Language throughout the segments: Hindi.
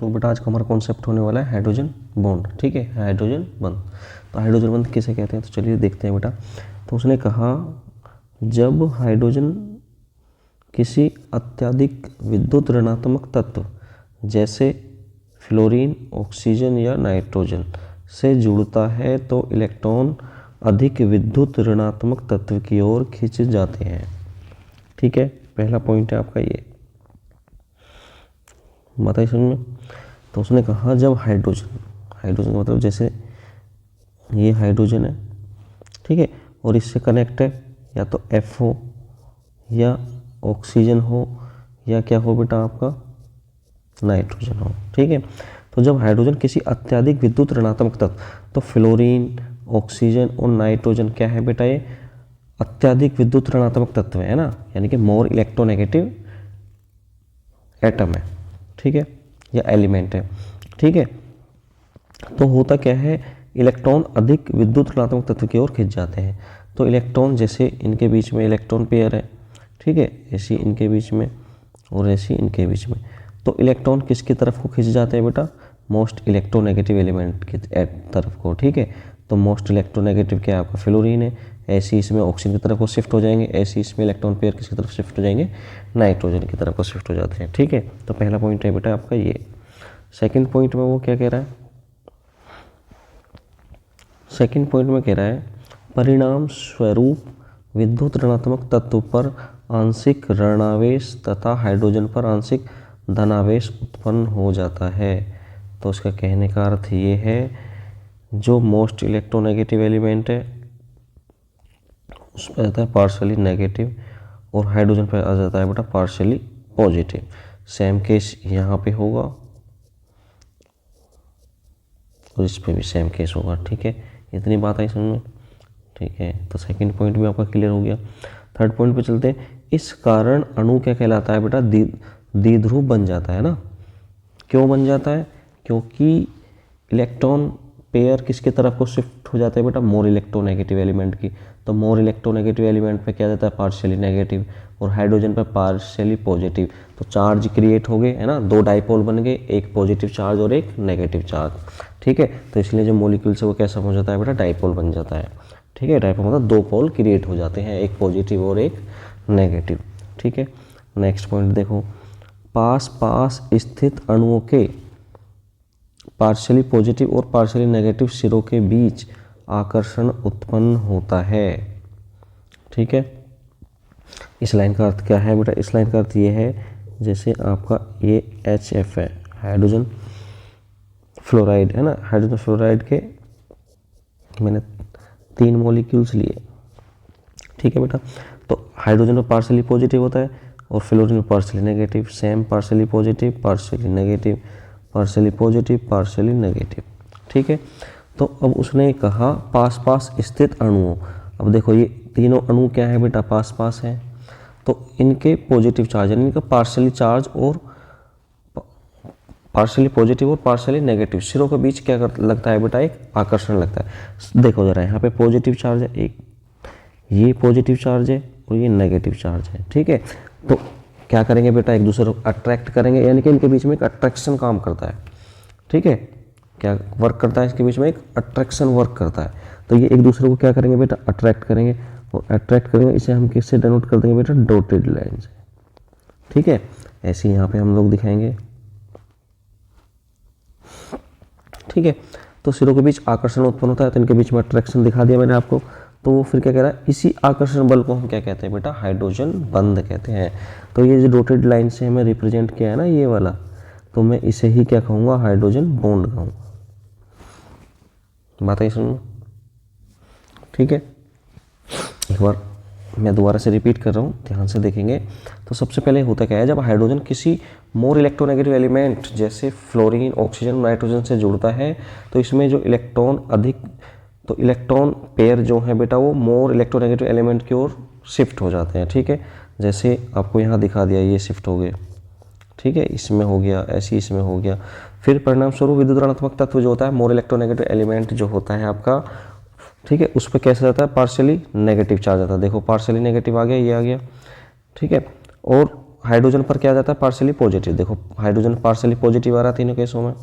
तो बेटा आज का हमारा कॉन्सेप्ट होने वाला है हाइड्रोजन बॉन्ड। ठीक है, हाइड्रोजन बंध। तो हाइड्रोजन बंध किसे कहते हैं, तो चलिए देखते हैं बेटा। तो उसने कहा जब हाइड्रोजन किसी अत्यधिक विद्युत ऋणात्मक तत्व जैसे फ्लोरीन, ऑक्सीजन या नाइट्रोजन से जुड़ता है तो इलेक्ट्रॉन अधिक विद्युत ऋणात्मक तत्व की ओर खिंच जाते हैं। ठीक है, पहला पॉइंट है आपका ये, बताइए समझ में। तो उसने कहा जब हाइड्रोजन का मतलब जैसे ये हाइड्रोजन है, ठीक है, और इससे कनेक्ट है या तो F हो या ऑक्सीजन हो या क्या हो बेटा आपका नाइट्रोजन हो। ठीक है, तो जब हाइड्रोजन किसी अत्यधिक विद्युत ऋणात्मक तत्व, तो फ्लोरीन, ऑक्सीजन और नाइट्रोजन क्या है बेटा, ये अत्यधिक विद्युत ऋणात्मक तत्व है ना, यानी कि मोर इलेक्ट्रोनेगेटिव एटम है। ठीक है, या एलिमेंट है। ठीक है, तो होता क्या है, इलेक्ट्रॉन अधिक विद्युत ऋणात्मक तत्व की ओर खिंच जाते हैं। तो इलेक्ट्रॉन जैसे इनके बीच में इलेक्ट्रॉन पेयर है, ठीक है, ऐसी इनके बीच में और ऐसी इनके बीच में, तो इलेक्ट्रॉन किसकी तरफ को खिंच जाते हैं बेटा, मोस्ट इलेक्ट्रोनेगेटिव एलिमेंट की तरफ को। ठीक है, तो मोस्ट इलेक्ट्रोनेगेटिव क्या है आपका फ्लोरीन है, ऐसे इसमें ऑक्सीजन की तरफ को शिफ्ट हो जाएंगे, ऐसे इसमें इलेक्ट्रॉन पेयर किसकी तरफ शिफ्ट हो जाएंगे, नाइट्रोजन की तरफ को शिफ्ट हो जाते हैं। ठीक है, तो पहला पॉइंट है बेटा आपका ये। सेकंड पॉइंट में वो क्या कह रहा है, सेकंड पॉइंट में कह रहा है परिणाम स्वरूप विद्युत ऋणात्मक तत्व पर आंशिक ऋणावेश तथा हाइड्रोजन पर आंशिक धनावेश उत्पन्न हो जाता है। तो उसका कहने का अर्थ ये है जो मोस्ट इलेक्ट्रोनेगेटिव एलिमेंट है उस पर आता है पार्शली नेगेटिव और हाइड्रोजन पर आ जाता है बेटा पार्शली पॉजिटिव। सेम केस यहाँ पे होगा और इस पे भी सेम केस होगा। ठीक है, इतनी बात आई समझ में। ठीक है, तो सेकंड पॉइंट भी आपका क्लियर हो गया। थर्ड पॉइंट पे चलते हैं। इस कारण अणु क्या कहलाता है बेटा, द्विध्रुव बन जाता है ना। क्यों बन जाता है, क्योंकि इलेक्ट्रॉन पेयर किसकी तरफ को शिफ्ट हो जाता है बेटा, मोर इलेक्ट्रोनेगेटिव एलिमेंट की। तो मोर इलेक्ट्रोनेगेटिव एलिमेंट पे क्या जाता है पार्शियली नेगेटिव और हाइड्रोजन पे पार्शियली पॉजिटिव। तो चार्ज क्रिएट हो गए है ना, दो डाइपोल बन गए, एक पॉजिटिव चार्ज और एक नेगेटिव चार्ज। ठीक है, तो इसलिए जो मॉलिक्यूल्स है वो कैसा हो जाता है बेटा, डाइपोल बन जाता है। ठीक है, डाइपोल मतलब दो पोल क्रिएट हो जाते हैं, एक पॉजिटिव और एक नेगेटिव। ठीक है, नेक्स्ट पॉइंट देखो, पास पास स्थित अणुओं के पार्शियली पॉजिटिव और पार्शियली नेगेटिव सिरों के बीच आकर्षण उत्पन्न होता है। ठीक है, इस लाइन का अर्थ क्या है बेटा, इस लाइन का अर्थ ये है जैसे आपका ये HF है, हाइड्रोजन फ्लोराइड है ना, हाइड्रोजन फ्लोराइड के मैंने 3 मॉलिक्यूल्स लिए। ठीक है बेटा, तो हाइड्रोजन में पार्शियली पॉजिटिव होता है और फ्लोरीन में partially negative, same partially positive partially negative, partially positive partially negative. ठीक है, तो अब उसने कहा पास पास स्थित अणुओं, अब देखो ये तीनों अणु क्या है बेटा, पास पास है, तो इनके पॉजिटिव चार्ज यानी इनका पार्शियली चार्ज और पार्शियली पॉजिटिव और पार्शियली नेगेटिव सिरों के बीच क्या लगता है बेटा, एक आकर्षण लगता है। देखो जरा यहाँ पे पॉजिटिव चार्ज है एक, ये पॉजिटिव चार्ज है और ये नेगेटिव चार्ज है। ठीक है, तो क्या करेंगे बेटा, एक दूसरे को अट्रैक्ट करेंगे, यानी कि इनके बीच में एक अट्रैक्शन काम करता है। ठीक है, क्या वर्क करता है, इसके बीच में एक अट्रैक्शन वर्क करता है। तो ये एक दूसरे को क्या करेंगे बेटा, अट्रैक्ट करेंगे, और अट्रैक्ट करेंगे इसे हम किससे डिनोट कर देंगे बेटा, डॉटेड लाइन से। ठीक है, ऐसे यहाँ पे हम लोग दिखाएंगे। ठीक है, तो सिरों के बीच आकर्षण उत्पन्न होता है, तो इनके बीच में अट्रैक्शन दिखा दिया मैंने आपको। तो वो फिर क्या कह रहा है, इसी आकर्षण बल को हम क्या कहते हैं बेटा, हाइड्रोजन बंध कहते हैं। तो ये जो डॉटेड लाइन से हमें रिप्रेजेंट किया है ना ये वाला, तो मैं इसे ही क्या कहूँगा, हाइड्रोजन बॉन्ड कहूँगा। बात है सुनो। ठीक है, एक बार मैं दोबारा से रिपीट कर रहा हूँ, ध्यान से देखेंगे। तो सबसे पहले होता क्या है, जब हाइड्रोजन किसी मोर इलेक्ट्रोनेगेटिव एलिमेंट जैसे फ्लोरीन, ऑक्सीजन, नाइट्रोजन से जुड़ता है तो इसमें जो इलेक्ट्रॉन अधिक, तो इलेक्ट्रॉन पेयर जो है बेटा वो मोर इलेक्ट्रोनेगेटिव एलिमेंट की ओर शिफ्ट हो जाते हैं। ठीक है, जैसे आपको यहाँ दिखा दिया, ये शिफ्ट हो गए। ठीक है, इसमें हो गया, ऐसे इसमें हो गया। फिर परिणाम स्वरूप विद्युत ऋणात्मक तत्व जो होता है, मोर इलेक्ट्रोनेगेटिव एलिमेंट जो होता है आपका, ठीक है, उस पर कैसे जाता है, पार्शियली नेगेटिव चार्ज आता है। देखो पार्शियली नेगेटिव आ गया, ये आ गया। ठीक है, और हाइड्रोजन पर क्या आ जाता है, पार्शियली पॉजिटिव। देखो हाइड्रोजन पार्शियली पॉजिटिव आ रहा है तीनों केसों में,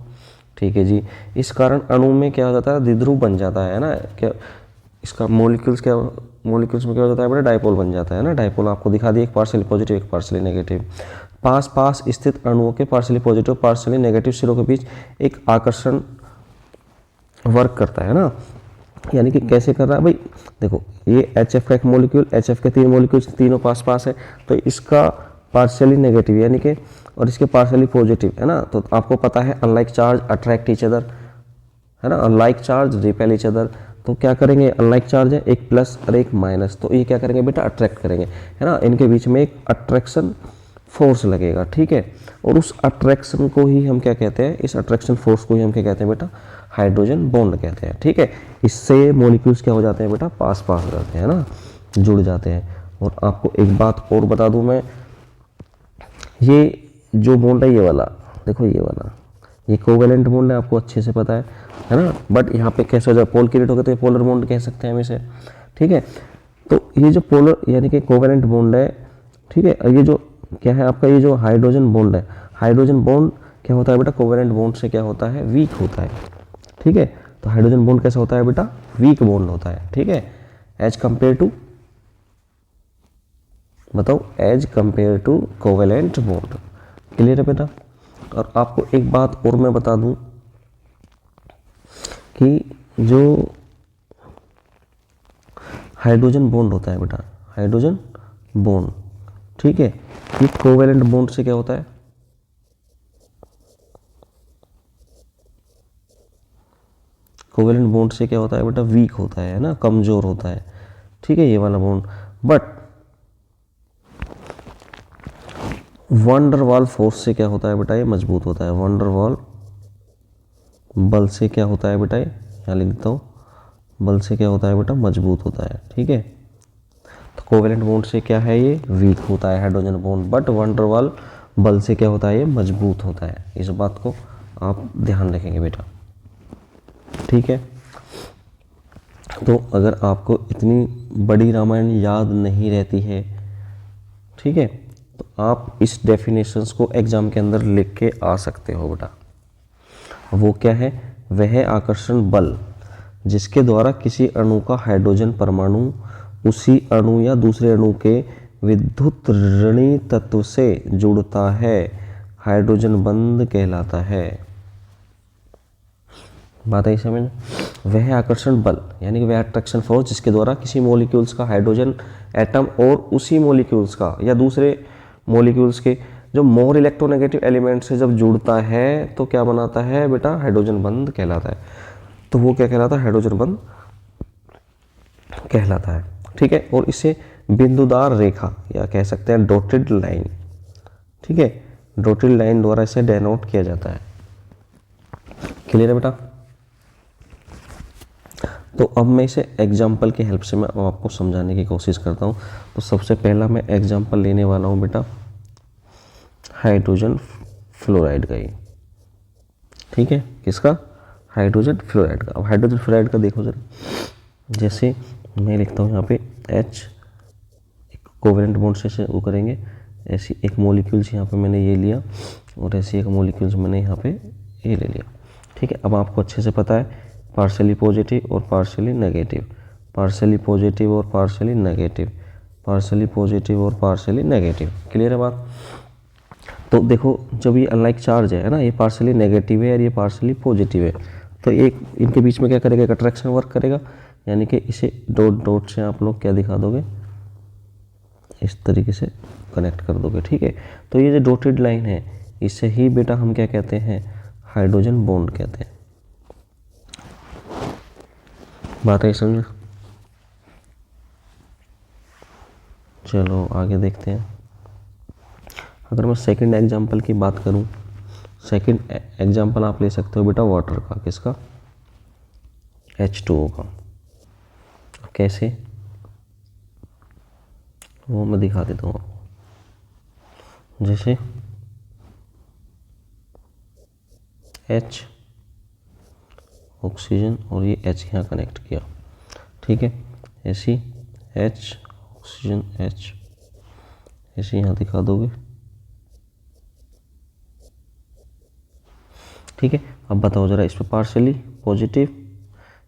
ठीक है जी। इस कारण अणु में क्या हो जाता है, द्विध्रुव बन जाता है ना, क्या इसका मॉलिक्यूल्स में क्या हो जाता है बेटा, डायपोल बन जाता है ना। डायपोल आपको दिखा दिया, एक पार्शियली पॉजिटिव एक पार्शियली नेगेटिव। पास पास स्थित अणुओं के पार्शियली पॉजिटिव पार्शियली नेगेटिव सिरों के बीच एक आकर्षण वर्क करता है ना। यानी कि कैसे कर रहा है भाई, देखो ये HF का एक मॉलिक्यूल, HF के 3 मॉलिक्यूल्स तीनों पास पास है, तो इसका पार्शियली नेगेटिव यानी कि और इसके पार्शियली पॉजिटिव है ना। तो आपको पता है unlike charge attract each other है ना, unlike charge repel each other. तो क्या करेंगे, अनलाइक चार्ज है, एक प्लस और एक माइनस, तो ये क्या करेंगे बेटा, अट्रैक्ट करेंगे है ना। इनके बीच में एक अट्रैक्शन फोर्स लगेगा, ठीक है। और उस अट्रैक्शन को ही हम क्या कहते हैं, इस अट्रैक्शन फोर्स को ही हम क्या कहते हैं बेटा, हाइड्रोजन बॉन्ड कहते हैं, ठीक है। इससे मॉलिक्यूल्स क्या हो जाते हैं बेटा, पास पास हो जाते हैं ना, जुड़ जाते हैं। और आपको एक बात और बता दूं मैं, ये जो बॉन्ड है ये वाला, देखो ये वाला, ये कोवेलेंट बॉन्ड है, आपको अच्छे से पता है ना। बट यहाँ पे कैसे हो जाए, पोल क्रिएट हो गया तो ये पोलर बॉन्ड कह सकते हैं हम इसे, ठीक है। तो ये जो पोलर यानी कि कोवेलेंट बॉन्ड है, ठीक है। और ये जो क्या है आपका, ये जो हाइड्रोजन बॉन्ड है, हाइड्रोजन बॉन्ड क्या होता है बेटा, कोवेलेंट बॉन्ड से क्या होता है, वीक होता है, ठीक है। तो हाइड्रोजन बॉन्ड कैसा होता है बेटा, वीक बॉन्ड होता है, ठीक है, एज कंपेयर टू, बताओ, as compare to covalent bond. Clear है बेटा। और आपको एक बात और मैं बता दूं कि जो हाइड्रोजन बॉन्ड होता है बेटा, हाइड्रोजन बॉन्ड, ठीक है, ये कोवेलेंट बॉन्ड से क्या होता है, कोवेलेंट बॉन्ड से क्या होता है बेटा, वीक होता है ना, कमजोर होता है, ठीक है, ये वाला बॉन्ड। बट वन डर वाल फोर्स से क्या होता है बेटा, ये मजबूत होता है। वन डर वाल बल से क्या होता है बेटा, ये यहाँ लिख देता हूँ, बल से क्या होता है बेटा, मजबूत होता है, ठीक है। तो कोवेलेंट बॉन्ड से क्या है, ये वीक होता है हाइड्रोजन बॉन्ड, बट वन डर वाल बल से क्या होता है, ये मजबूत होता है। इस बात को आप ध्यान रखेंगे बेटा, ठीक है। तो अगर आपको इतनी बड़ी रामायण याद नहीं रहती है, ठीक है, तो आप इस डेफिनेशंस को एग्जाम के अंदर लिख के आ सकते हो बेटा। वो क्या है, वह आकर्षण बल जिसके द्वारा किसी अणु का हाइड्रोजन परमाणु उसी अणु या दूसरे अणु के विद्युत ऋणी तत्व से जुड़ता है, हाइड्रोजन बंध कहलाता है। बात आई समझ। वह आकर्षण बल यानी कि वह अट्रैक्शन फोर्स जिसके द्वारा किसी मॉलिक्यूल्स का हाइड्रोजन एटम और उसी मॉलिक्यूल्स का या दूसरे मॉलिक्यूल्स के जो मोर इलेक्ट्रोनेगेटिव एलिमेंट से जब जुड़ता है तो क्या बनाता है बेटा, हाइड्रोजन बंध कहलाता है। तो वो क्या कहलाता है, हाइड्रोजन बंध कहलाता है, ठीक है। और इसे बिंदुदार रेखा या कह सकते हैं डॉटेड लाइन, ठीक है, डॉटेड लाइन द्वारा इसे डेनोट किया जाता है। क्लियर है बेटा। तो अब मैं इसे एग्जाम्पल की हेल्प से मैं आपको समझाने की कोशिश करता हूँ। तो सबसे पहला मैं एग्जाम्पल लेने वाला हूँ बेटा हाइड्रोजन फ्लोराइड का ही, ठीक है, किसका, हाइड्रोजन फ्लोराइड का। अब हाइड्रोजन फ्लोराइड का देखो जरा, जैसे मैं लिखता हूँ यहाँ पे H कोवेलेंट बॉन्ड से वो करेंगे, ऐसी एक मॉलिक्यूल्स यहाँ पे मैंने ये लिया और ऐसी एक मॉलिक्यूल्स मैंने यहाँ पे ये ले लिया, ठीक है। अब आपको अच्छे से पता है पार्शियली पॉजिटिव और पार्शियली नेगेटिव, पार्शियली पॉजिटिव और पार्शियली नेगेटिव, पार्शियली पॉजिटिव और पार्शियली नेगेटिव। क्लियर है बात। तो देखो जब ये अनलाइक चार्ज है ना, ये पार्शियली नेगेटिव है और ये पार्शियली पॉजिटिव है, तो एक इनके बीच में क्या करेगा, एक अट्रैक्शन वर्क करेगा, यानी कि इसे डॉट डॉट से आप लोग क्या दिखा दोगे, इस तरीके से कनेक्ट कर दोगे, ठीक है। तो ये जो डॉटेड लाइन है इसे ही बेटा हम क्या कहते हैं, हाइड्रोजन बॉन्ड कहते हैं। बात है समझ। चलो आगे देखते हैं। अगर मैं सेकंड एग्जांपल की बात करूं, सेकंड एग्जांपल आप ले सकते हो बेटा वाटर का, किसका, H2O का। कैसे, वो मैं दिखा देता हूँ आपको। जैसे H ऑक्सीजन और ये H यहाँ कनेक्ट किया, ठीक है, ऐसी H ऑक्सीजन H ऐसे यहाँ दिखा दोगे, ठीक है, अब बताओ जरा, इस पे पार्शियली पॉजिटिव,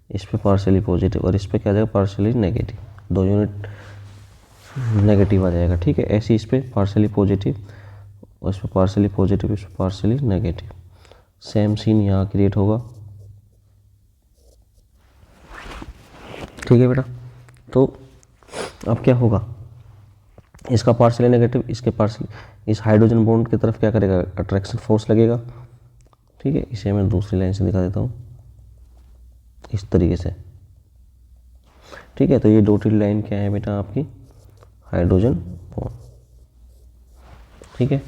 इस पे पार्शियली पॉजिटिव, और इस पे क्या आ जाएगा, पार्शियली नेगेटिव, 2 यूनिट नेगेटिव आ जाएगा। ठीक है, ऐसे इस पे पार्शियली पॉजिटिव और इस पे पार्शियली पॉजिटिव, इस पे पार्शियली नेगेटिव, सेम सीन यहाँ क्रिएट होगा। ठीक है बेटा, तो अब क्या होगा, इसका पार्शियली नेगेटिव, इसके पार्शियली, इस हाइड्रोजन बॉन्ड की तरफ क्या करेगा, अट्रैक्शन फोर्स लगेगा। ठीक है, इसे मैं दूसरी लाइन से दिखा देता हूँ इस तरीके से। ठीक है, तो ये डॉटेड लाइन क्या है बेटा, आपकी हाइड्रोजन बॉन्ड। ठीक है,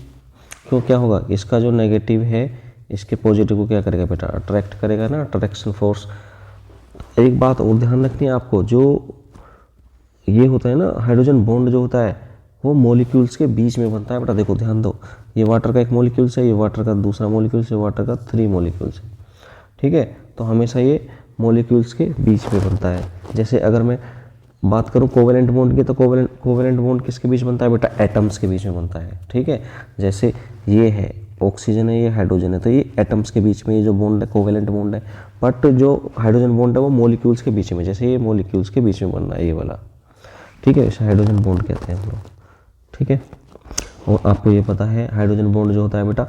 क्यों क्या होगा, इसका जो नेगेटिव है इसके पॉजिटिव को क्या करेगा बेटा, अट्रैक्ट करेगा ना, अट्रैक्शन फोर्स। एक बात और ध्यान रखनी है आपको, जो ये होता है ना हाइड्रोजन बॉन्ड जो होता है वो मॉलिक्यूल्स के बीच में बनता है बेटा। देखो ध्यान दो, ये वाटर का एक मॉलिक्यूल्स है, ये वाटर का दूसरा मॉलिक्यूल्स है, वाटर का 3 मॉलिक्यूल्स है। ठीक है, तो हमेशा ये मॉलिक्यूल्स के बीच में बनता है। जैसे अगर मैं बात करूं कोवेलेंट बॉन्ड की, तो कोवेलेंट बॉन्ड किसके बीच बनता है बेटा, एटम्स के बीच में बनता है। ठीक है, जैसे ये है ऑक्सीजन है, ये हाइड्रोजन है, तो ये एटम्स के बीच में ये जो बॉन्ड है कोवेलेंट बॉन्ड है। बट जो हाइड्रोजन बॉन्ड है वो मॉलिक्यूल्स के बीच में, जैसे ये मॉलिक्यूल्स के बीच में बनना है ये वाला। ठीक है, इसे हाइड्रोजन बॉन्ड कहते हैं हम लोग। ठीक है, और आपको ये पता है हाइड्रोजन बॉन्ड जो होता है बेटा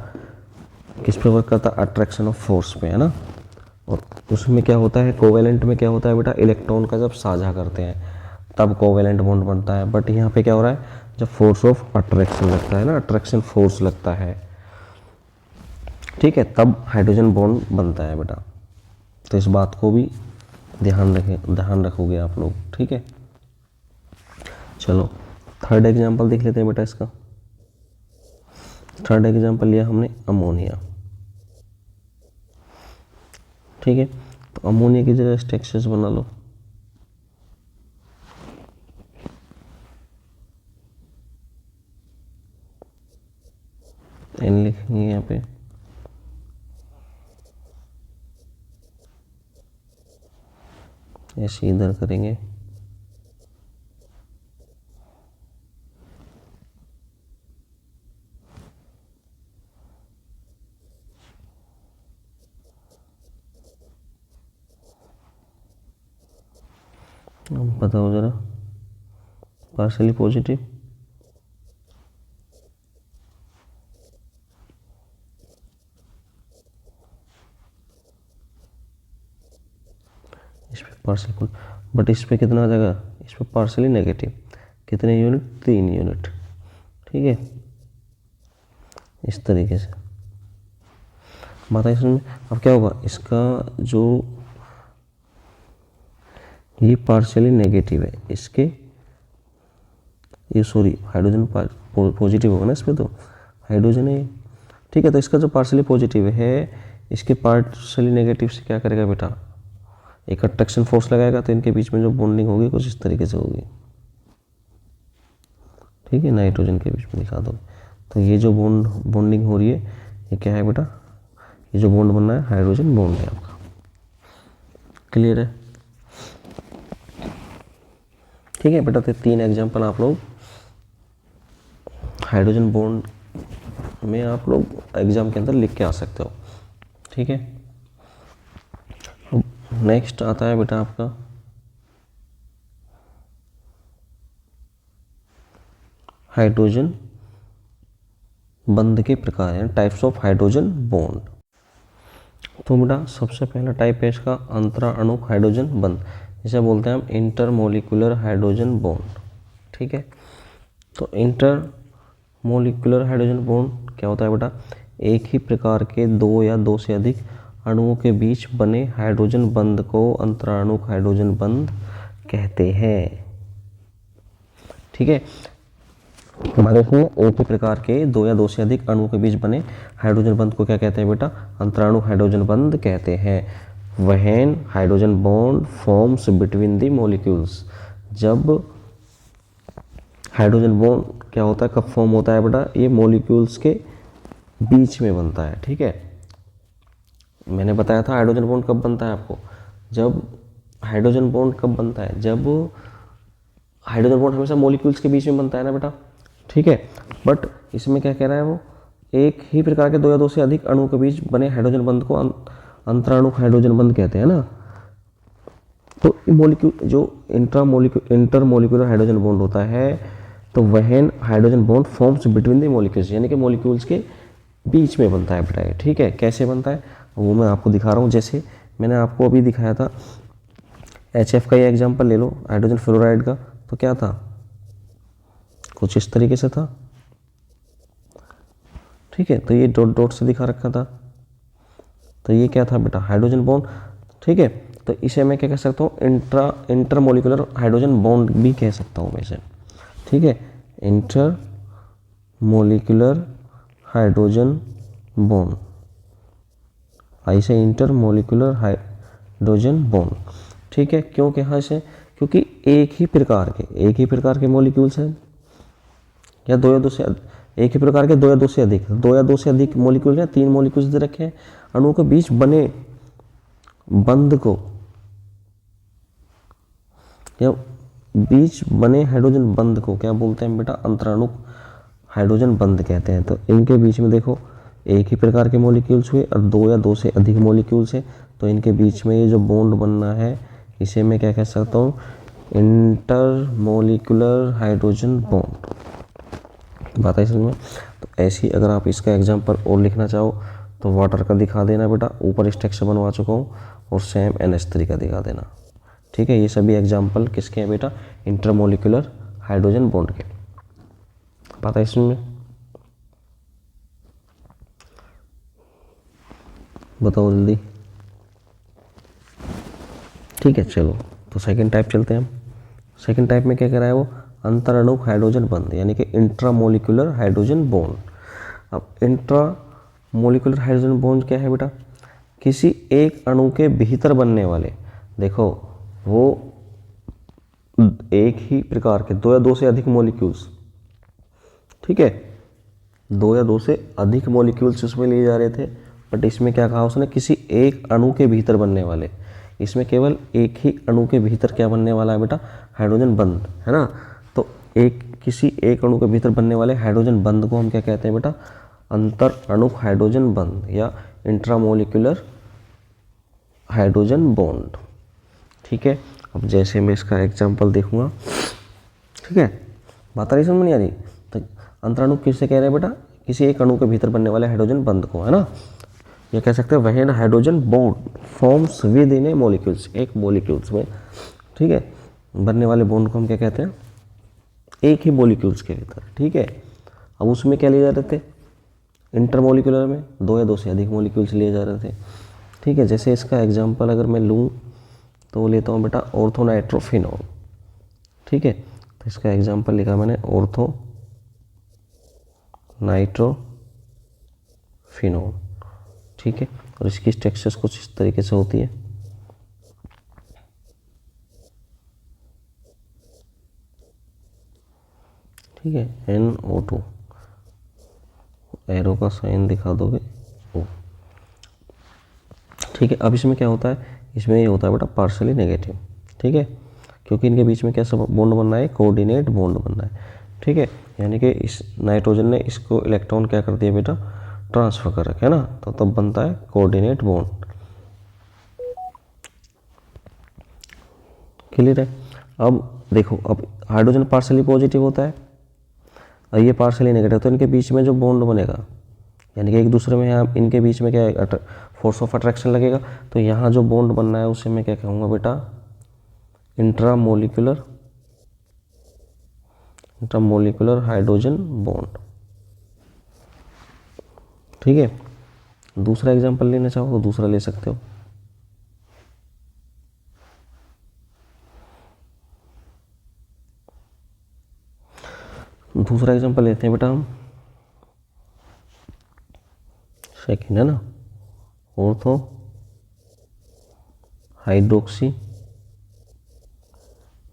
किस पे वर्क करता है, अट्रैक्शन ऑफ फोर्स पे, है ना। और उसमें क्या होता है, कोवेलेंट में क्या होता है बेटा, इलेक्ट्रॉन का जब साझा करते हैं तब कोवेलेंट बॉन्ड बनता है। बट यहाँ पे क्या हो रहा है, जब फोर्स ऑफ अट्रैक्शन लगता है ना, अट्रैक्शन फोर्स लगता है, ठीक है, तब हाइड्रोजन बॉन्ड बनता है बेटा। तो इस बात को भी ध्यान रखोगे आप लोग। ठीक है, चलो थर्ड एग्जाम्पल देख लेते हैं बेटा इसका। थर्ड एग्जाम्पल लिया हमने अमोनिया। ठीक है, तो अमोनिया की जगह स्ट्रक्चर्स बना लो। एन लिखेंगे यहाँ पे, ऐसे इधर करेंगे। अब बताओ जरा, पार्शियली पॉजिटिव, इस पे पार्शियल, बट इस पे कितना आ जाएगा, इस पे पार्शियली नेगेटिव, कितने यूनिट, 3 यूनिट। ठीक है, इस तरीके से बात है इसमें। अब क्या होगा, इसका जो ये पार्शियली नेगेटिव है, इसके ये सॉरी हाइड्रोजन पॉजिटिव होगा ना इस पे, तो हाइड्रोजन है। ठीक है, तो इसका जो पार्शियली पॉजिटिव है इसके पार्शियली नेगेटिव से क्या करेगा बेटा, एक अट्रैक्शन फोर्स लगाएगा, तो इनके बीच में जो बॉन्डिंग होगी कुछ इस तरीके से होगी। ठीक है, नाइट्रोजन के बीच में दिखा दो। तो ये जो बॉन्डिंग हो रही है ये क्या है बेटा, ये जो बॉन्ड बन रहा है हाइड्रोजन बॉन्ड है आपका। क्लियर है। ठीक है बेटा, तो 3 एग्जाम्पल आप लोग हाइड्रोजन बॉन्ड में आप लोग एग्जाम के अंदर लिख के आ सकते हो। ठीक है, नेक्स्ट आता है बेटा आपका हाइड्रोजन बंध के प्रकार हैं, टाइप्स ऑफ हाइड्रोजन बॉन्ड। तो बेटा सबसे पहला टाइप है इसका अंतरा अणुक हाइड्रोजन बंध, इसे बोलते हैं हम इंटरमोलिकुलर हाइड्रोजन बॉन्ड। ठीक है, तो इंटरमोलिकुलर हाइड्रोजन बॉन्ड क्या होता है बेटा, एक ही प्रकार के 2 या 2 से अधिक अणुओं के बीच बने हाइड्रोजन बंध को अंतराणुक हाइड्रोजन बंध कहते हैं। ठीक है, हमारे उसमें एक ही प्रकार के 2 या 2 से अधिक अणुओं के बीच बने हाइड्रोजन बंध को क्या कहते हैं बेटा, अंतराणुक हाइड्रोजन बंध कहते हैं। When hydrogen bond forms between the molecules, जब हाइड्रोजन बॉन्ड क्या होता है, कब फॉर्म होता है बेटा, ये मॉलिक्यूल्स के बीच में बनता है। ठीक है, मैंने बताया था हाइड्रोजन बॉन्ड कब बनता है आपको, जब हाइड्रोजन बॉन्ड कब बनता है, जब हाइड्रोजन बॉन्ड हमेशा मॉलिक्यूल्स के बीच में बनता है ना बेटा। ठीक है, बट इसमें क्या कह रहा है वो, एक ही प्रकार के दो या दो से अधिक अणु के बीच बने हाइड्रोजन बंध को अंतराणुक हाइड्रोजन बंध कहते हैं ना। तो मॉलिक्यूल जो इंटरमोलिकुलर हाइड्रोजन बॉन्ड होता है, तो वह hydrogen bond forms between the molecules, यानी कि मॉलिक्यूल्स के बीच में बनता है बेटा ये। ठीक है, कैसे बनता है वो मैं आपको दिखा रहा हूँ। जैसे मैंने आपको अभी दिखाया था HF का ये एग्जांपल ले लो, हाइड्रोजन फ्लोराइड का, तो क्या था, कुछ इस तरीके से था। ठीक है, तो ये डॉट डॉट से दिखा रखा था, तो ये क्या था बेटा, हाइड्रोजन बॉन्ड। ठीक है, तो इसे मैं क्या कह सकता हूँ, इंटरमोलिकुलर हाइड्रोजन बॉन्ड भी कह सकता हूँ मैं इसे। ठीक है, इंटरमोलिकुलर हाइड्रोजन बॉन्ड, ऐसे इंटरमोलिकुलर हाइड्रोजन बॉन्ड। ठीक है, क्यों कहा इसे, क्योंकि एक ही प्रकार के मॉलिक्यूल्स हैं, या दो या दो से एक ही प्रकार के दो या दो से अधिक मॉलिक्यूल हैं, 3 मॉलिक्यूल्स दे रखे हैं, अणुओं के बीच बने बंध को या बीच बने हाइड्रोजन बंध को क्या बोलते हैं बेटा, अंतराणुक हाइड्रोजन बंध कहते हैं। तो इनके बीच में देखो एक ही प्रकार के मॉलिक्यूल्स हुए और दो या दो से अधिक मॉलिक्यूल्स है, तो इनके बीच में ये जो बॉन्ड बनना है इसे मैं क्या कह सकता हूँ, इंटरमोलिकुलर हाइड्रोजन बॉन्ड। बात है समझ में। तो ऐसी अगर आप इसका एग्जांपल और लिखना चाहो तो वाटर का दिखा देना बेटा, ऊपर स्ट्रक्चर बनवा चुका हूँ, और सेम NH3 का दिखा देना। ठीक है, ये सभी एग्जांपल किसके हैं बेटा, इंटरमोलिकुलर हाइड्रोजन बॉन्ड के। पता है इसमें, बताओ जल्दी। ठीक है, चलो तो सेकंड टाइप चलते हैं हम। सेकंड टाइप में क्या कह रहा है वो, अंतराणुक हाइड्रोजन बंध, यानी कि इंट्रामोलिकुलर हाइड्रोजन बॉन्ड। अब इंट्रामोलिकुलर हाइड्रोजन बॉन्ड क्या है बेटा, किसी एक अणु के भीतर बनने वाले, देखो वो एक ही प्रकार के दो या दो से अधिक मॉलिक्यूल्स, ठीक है, दो या दो से अधिक मॉलिक्यूल्स उसमें लिए जा रहे थे, बट इसमें क्या कहा उसने, किसी एक अणु के भीतर बनने वाले। इसमें केवल एक ही अणु के भीतर क्या बनने वाला है बेटा, हाइड्रोजन बंध, है ना। तो किसी एक अणु के भीतर बनने वाले हाइड्रोजन बंध को हम क्या कहते हैं बेटा, अंतर अणुक हाइड्रोजन बंध या इंट्रामोलिकुलर हाइड्रोजन बॉन्ड। ठीक है, अब जैसे मैं इसका एग्जांपल देखूंगा, ठीक है, बात आ रही, समझ नहीं आ रही। तो अंतराणु किससे कह रहे हैं बेटा, किसी एक अणु के भीतर बनने वाले हाइड्रोजन बंध को, है ना। ये कह सकते हैं वह ना hydrogen bond forms with in A molecules, एक मॉलिक्यूल्स में, ठीक है, बनने वाले बॉन्ड को हम क्या कहते हैं, एक ही मॉलिक्यूल्स के भीतर। ठीक है, अब उसमें क्या लिए जा रहे थे, इंटरमोलिकुलर में दो या दो से अधिक मॉलिक्यूल्स लिए जा रहे थे। ठीक है, जैसे इसका एग्जांपल अगर मैं लूँ तो लेता हूँ बेटा ऑर्थो नाइट्रोफिनॉल। ठीक है, तो इसका एग्जांपल लिखा मैंने ऑर्थो नाइट्रोफिनॉल। ठीक है, और इसकी स्ट्रक्चर्स कुछ इस तरीके से होती है। ठीक है, NO2, एरो का साइन दिखा दोगे ओ। ठीक है, अब इसमें क्या होता है, इसमें ये होता है बेटा पार्शली नेगेटिव। ठीक है, क्योंकि इनके बीच में कैसा बॉन्ड बनना है, कोऑर्डिनेट बॉन्ड बनना है। ठीक है, यानी कि इस नाइट्रोजन ने इसको इलेक्ट्रॉन क्या कर दिया बेटा, ट्रांसफर कर रखा है ना, तो तब बनता है कोऑर्डिनेट बॉन्ड। क्लियर है। अब देखो, अब हाइड्रोजन पार्शली पॉजिटिव होता है और ये पार्शली नेगेटिव, तो इनके बीच में जो बॉन्ड बनेगा, यानी कि एक दूसरे में यहाँ इनके बीच में क्या फोर्स ऑफ अट्रैक्शन लगेगा, तो यहाँ जो बॉन्ड बनना है उसे मैं क्या कहूँगा बेटा, इंट्रामोलिकुलर हाइड्रोजन बॉन्ड। ठीक है, दूसरा एग्जांपल लेना चाहो तो दूसरा ले सकते हो। दूसरा एग्जांपल लेते हैं बेटा हम, सेकंड है ना, ऑर्थो हाइड्रोक्सी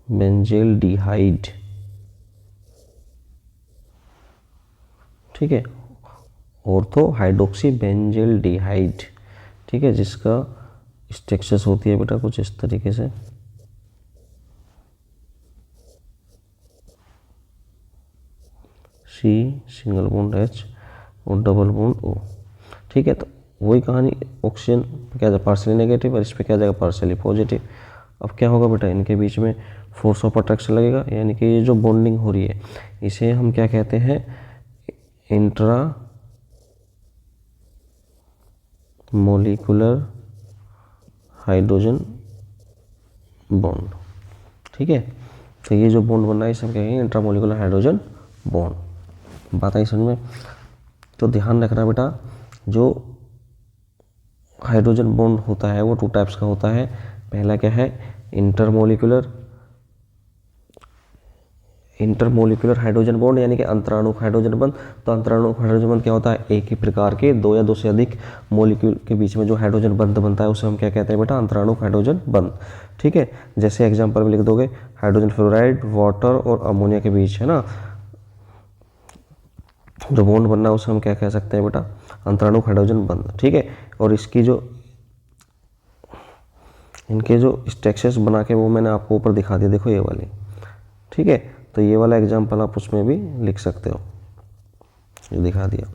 बेंजेल्डिहाइड। ठीक है, ऑर्थो हाइड्रोक्सी बेंजेल्डिहाइड। ठीक है, जिसका स्ट्रक्चर्स होती है बेटा कुछ इस तरीके से। C सिंगल बॉन्ड H और डबल बॉन्ड O। ठीक है, तो वही कहानी, ऑक्सीजन क्या जाएगा पार्शियली नेगेटिव और इस पर क्या जाएगा पार्शियली पॉजिटिव। अब क्या होगा बेटा, इनके बीच में फोर्स ऑफ अट्रैक्शन लगेगा, यानी कि ये जो बॉन्डिंग हो रही है इसे हम क्या कहते हैं, इंट्रा मोलिकुलर हाइड्रोजन बॉन्ड। ठीक है, तो ये जो बॉन्ड बन रहा है इसे हम कहेंगे इंट्रामोलिकुलर हाइड्रोजन बॉन्ड। बात आई समझ में? तो ध्यान रखना बेटा, जो हाइड्रोजन बॉन्ड होता है वो 2 टाइप्स का होता है। पहला क्या है, इंटरमोलिकुलर हाइड्रोजन बॉन्ड, यानी कि अंतराणुक हाइड्रोजन बंध। तो अंतराणुक हाइड्रोजन बंध क्या होता है, एक ही प्रकार के 2 या 2 से अधिक मॉलिक्यूल के बीच में जो हाइड्रोजन बंध बनता है उसे हम क्या कहते हैं बेटा, अंतराणुक हाइड्रोजन बंध। ठीक है, जैसे एग्जांपल में लिख दोगे हाइड्रोजन फ्लोराइड वाटर और अमोनिया के बीच है ना जो बॉन्ड बनना है उसे हम क्या कह सकते हैं बेटा, अंतराणुक हाइड्रोजन बंध। ठीक है, और इसकी जो इनके जो स्ट्रक्चर्स बना के वो मैंने आपको ऊपर दिखा दिया, देखो ये वाली। ठीक है, तो ये वाला एग्जांपल आप उसमें भी लिख सकते हो, ये दिखा दिया।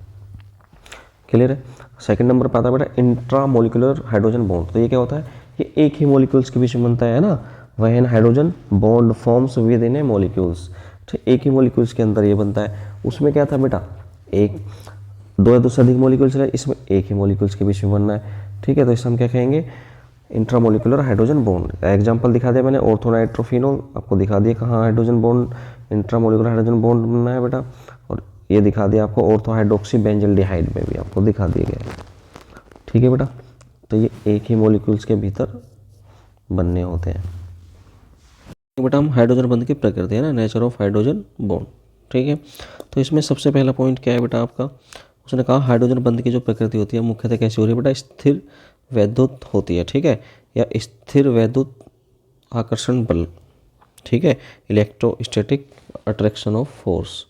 क्लियर है? सेकंड नंबर पर आता है बेटा इंट्रामोलिकुलर हाइड्रोजन बॉन्ड। तो ये क्या होता है, ये एक ही मॉलिक्यूल्स के बीच में बनता है ना, when hydrogen bond forms with in A molecules. ठीक, एक ही मॉलिक्यूल्स के अंदर ये बनता है। उसमें क्या था बेटा, एक 2 या 2 से अधिक मॉलिक्यूल्स है, इसमें एक ही मॉलिक्यूल्स के बीच में बनना है। ठीक है, तो इसे हम क्या कहेंगे, इंट्रामोलिकुलर हाइड्रोजन बॉन्ड। एग्जांपल दिखा दिया मैंने, ऑर्थोनाइट्रोफिनोल आपको दिखा दिया कहाँ hydrogen bond, intramolecular hydrogen bond बनना है बेटा। और ये दिखा दिया आपको ऑर्थोहाइड्रोक्सी बेंजल्डिहाइड में भी आपको दिखा दिया गया है। ठीक है बेटा, तो ये एक ही मॉलिक्यूल्स के भीतर बनने होते हैं। बेटा हम हाइड्रोजन बॉन्ड की प्रकृति है ना, नेचर ऑफ हाइड्रोजन बॉन्ड। ठीक है, तो इसमें सबसे पहला पॉइंट क्या है बेटा आपका, उसने कहा हाइड्रोजन बंध की जो प्रकृति होती है मुख्यतः कैसी हो रही है बेटा, स्थिर वैद्युत होती है। ठीक है, या स्थिर वैद्युत आकर्षण बल। ठीक है, इलेक्ट्रोस्टैटिक अट्रैक्शन ऑफ फोर्स।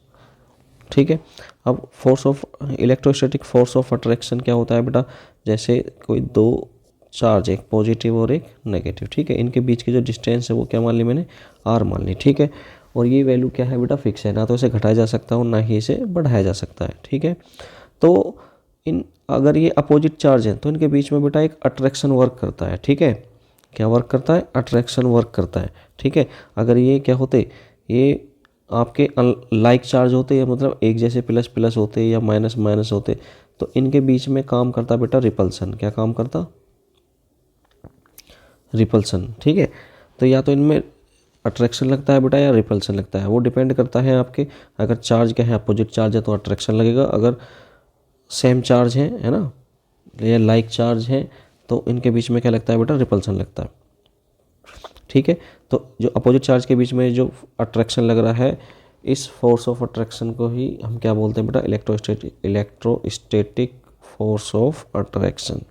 ठीक है, अब force of electrostatic force of attraction क्या होता है बेटा, जैसे कोई 2 चार्ज, एक पॉजिटिव और एक नेगेटिव। ठीक है, इनके बीच की जो डिस्टेंस है वो क्या मान ली मैंने, r मान ली। ठीक है, और ये वैल्यू क्या है बेटा, फिक्स है, ना तो इसे घटाया जा सकता है ना ही इसे बढ़ाया जा सकता है। ठीक है, तो अगर ये अपोजिट चार्ज है तो इनके बीच में बेटा एक अट्रैक्शन वर्क करता है। ठीक है, क्या वर्क करता है, अट्रैक्शन वर्क करता है। ठीक है, अगर ये क्या होते, ये आपके लाइक चार्ज होते हैं, मतलब एक जैसे प्लस प्लस होते या माइनस माइनस होते, तो इनके बीच में काम करता बेटा रिपल्सन। क्या काम करता, रिपल्सन। ठीक है, तो या तो इनमें अट्रैक्शन लगता है बेटा या रिपल्सन लगता है, वो डिपेंड करता है आपके, अगर चार्ज क्या है अपोजिट चार्ज है तो अट्रैक्शन लगेगा, अगर सेम चार्ज है ना, या लाइक चार्ज है तो इनके बीच में क्या लगता है बेटा, रिपल्सन लगता है। ठीक है, तो जो अपोजिट चार्ज के बीच में जो अट्रैक्शन लग रहा है, इस फोर्स ऑफ अट्रैक्शन को ही हम क्या बोलते हैं बेटा, इलेक्ट्रोस्टैटिक फोर्स ऑफ अट्रैक्शन।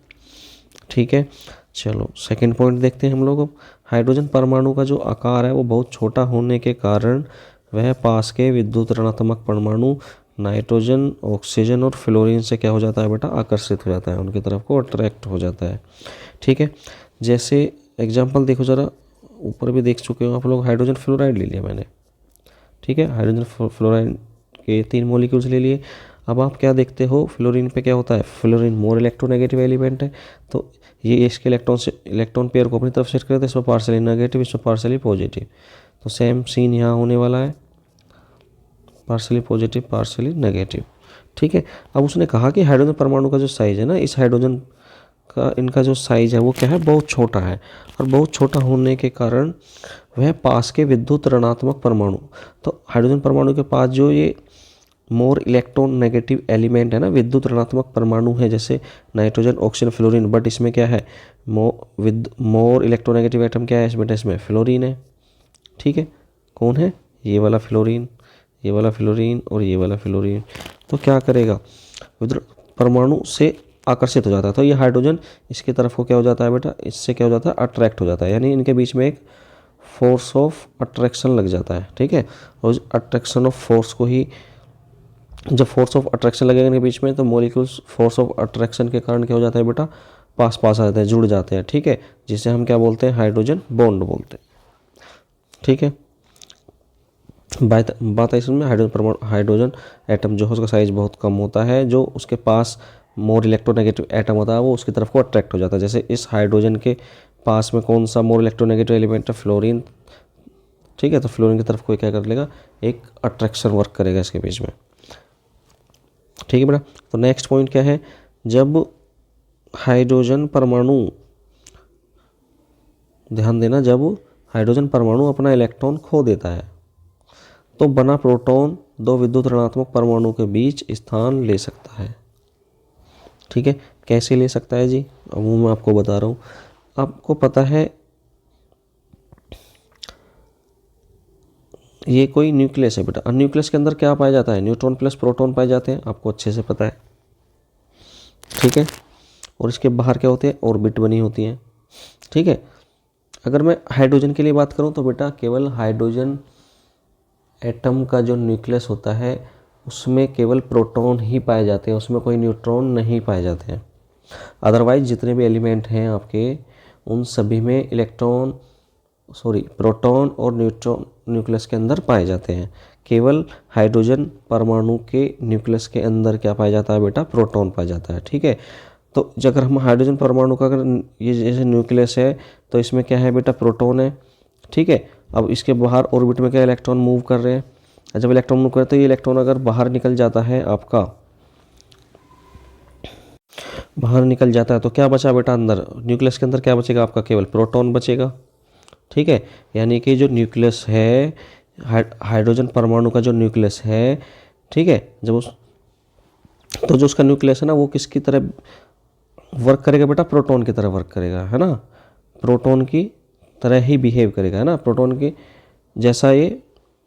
ठीक है, चलो सेकंड पॉइंट देखते हैं हम लोग। अब हाइड्रोजन परमाणु का जो आकार है वो बहुत छोटा होने के कारण वह पास के विद्युत ऋणात्मक परमाणु नाइट्रोजन, ऑक्सीजन और फ्लोरीन से क्या हो जाता है बेटा, आकर्षित हो जाता है, उनकी तरफ को अट्रैक्ट हो जाता है। ठीक है, जैसे एग्जांपल देखो ज़रा, ऊपर भी देख चुके हो आप लोग, हाइड्रोजन फ्लोराइड ले लिया मैंने। ठीक है, हाइड्रोजन फ्लोराइड के 3 मॉलिक्यूल्स ले लिए। अब आप क्या देखते हो, फ्लोरीन पे क्या होता है, फ्लोरीन मोर इलेक्ट्रोनेगेटिव एलिमेंट है, तो ये इसके इलेक्ट्रॉन पेयर को अपनी तरफ सेट करते हैं, इसमें पार्शियली नेगेटिव, इसमें पार्शियली पॉजिटिव। तो सेम सीन यहाँ होने वाला है, पार्शियली पॉजिटिव पार्शियली नेगेटिव। ठीक है, अब उसने कहा कि हाइड्रोजन परमाणु का जो साइज है ना, इस हाइड्रोजन का इनका जो साइज है वो क्या है, बहुत छोटा है, और बहुत छोटा होने के कारण वह पास के विद्युत ऋणात्मक परमाणु, तो हाइड्रोजन परमाणु के पास जो ये मोर इलेक्ट्रॉन नेगेटिव एलिमेंट है ना, विद्युत ऋणात्मक परमाणु है, जैसे नाइट्रोजन, ऑक्सीजन, फ्लोरीन, बट इसमें क्या है, मोर इलेक्ट्रोनेगेटिव एटम क्या है इसमें, इसमें फ्लोरीन है। ठीक है, कौन है, ये वाला फ्लोरीन, ये वाला फ्लोरीन और ये वाला फ्लोरीन। तो क्या करेगा, परमाणु से आकर्षित हो जाता है, तो ये हाइड्रोजन इसकी तरफ को क्या हो जाता है बेटा, इससे क्या हो जाता है, अट्रैक्ट हो जाता है, यानी इनके बीच में एक फोर्स ऑफ अट्रैक्शन लग जाता है। ठीक है, और अट्रैक्शन ऑफ फोर्स को ही, जब फोर्स ऑफ अट्रैक्शन लगेगा इनके बीच में, तो मॉलिक्यूल्स फोर्स ऑफ अट्रैक्शन के कारण क्या हो जाता है बेटा, पास पास आ जाते हैं, जुड़ जाते हैं। ठीक है, जिसे हम क्या बोलते हैं, हाइड्रोजन बॉन्ड बोलते हैं। ठीक है, बात है इसमें हाइड्रोजन एटम जो है उसका साइज बहुत कम होता है, जो उसके पास मोर इलेक्ट्रोनेगेटिव एटम होता है वो उसकी तरफ को अट्रैक्ट हो जाता है। जैसे इस हाइड्रोजन के पास में कौन सा मोर इलेक्ट्रोनेगेटिव एलिमेंट है, फ्लोरीन, ठीक है। तो फ्लोरीन की तरफ कोई क्या कर लेगा, एक अट्रैक्शन वर्क करेगा इसके बीच में, ठीक है बेटा। तो नेक्स्ट पॉइंट क्या है, जब हाइड्रोजन परमाणु, ध्यान देना, जब हाइड्रोजन परमाणु अपना इलेक्ट्रॉन खो देता है तो बना प्रोटॉन दो विद्युत ऋणात्मक परमाणु के बीच स्थान ले सकता है, ठीक है। कैसे ले सकता है जी, अब वो मैं आपको बता रहा हूँ। आपको पता है ये कोई न्यूक्लियस है बेटा, और न्यूक्लियस के अंदर क्या पाया जाता है, न्यूट्रॉन प्लस प्रोटॉन पाए जाते हैं, आपको अच्छे से पता है, ठीक है। और इसके बाहर क्या होते हैं, ऑर्बिट बनी होती हैं, ठीक है। अगर मैं हाइड्रोजन के लिए बात करूं तो बेटा केवल हाइड्रोजन एटम का जो न्यूक्लियस होता है उसमें केवल प्रोटॉन ही पाए जाते हैं, उसमें कोई न्यूट्रॉन नहीं पाए जाते हैं। अदरवाइज जितने भी एलिमेंट हैं आपके उन सभी में प्रोटॉन और न्यूट्रॉन न्यूक्लियस के अंदर पाए जाते हैं। केवल हाइड्रोजन परमाणु के न्यूक्लियस के अंदर क्या पाया जाता है बेटा, प्रोटॉन पाया जाता है, ठीक है। तो अगर हम हाइड्रोजन परमाणु का अगर ये जैसे न्यूक्लियस है तो इसमें क्या है बेटा, प्रोटॉन है, ठीक है। अब इसके बाहर ऑर्बिट में क्या इलेक्ट्रॉन मूव कर रहे हैं, जब इलेक्ट्रॉन मूव करते हैं तो ये इलेक्ट्रॉन अगर बाहर निकल जाता है आपका, बाहर निकल जाता है तो क्या बचा बेटा, अंदर न्यूक्लियस के अंदर क्या बचेगा आपका, केवल प्रोटॉन बचेगा, ठीक है। यानी कि जो न्यूक्लियस है हाइड्रोजन परमाणु का जो न्यूक्लियस है, ठीक है, जब उस तो जो उसका न्यूक्लियस है ना वो किसकी तरह वर्क करेगा बेटा, प्रोटॉन की तरह वर्क करेगा, है ना, प्रोटॉन की तरह ही बिहेव करेगा, है ना, प्रोटॉन की जैसा ये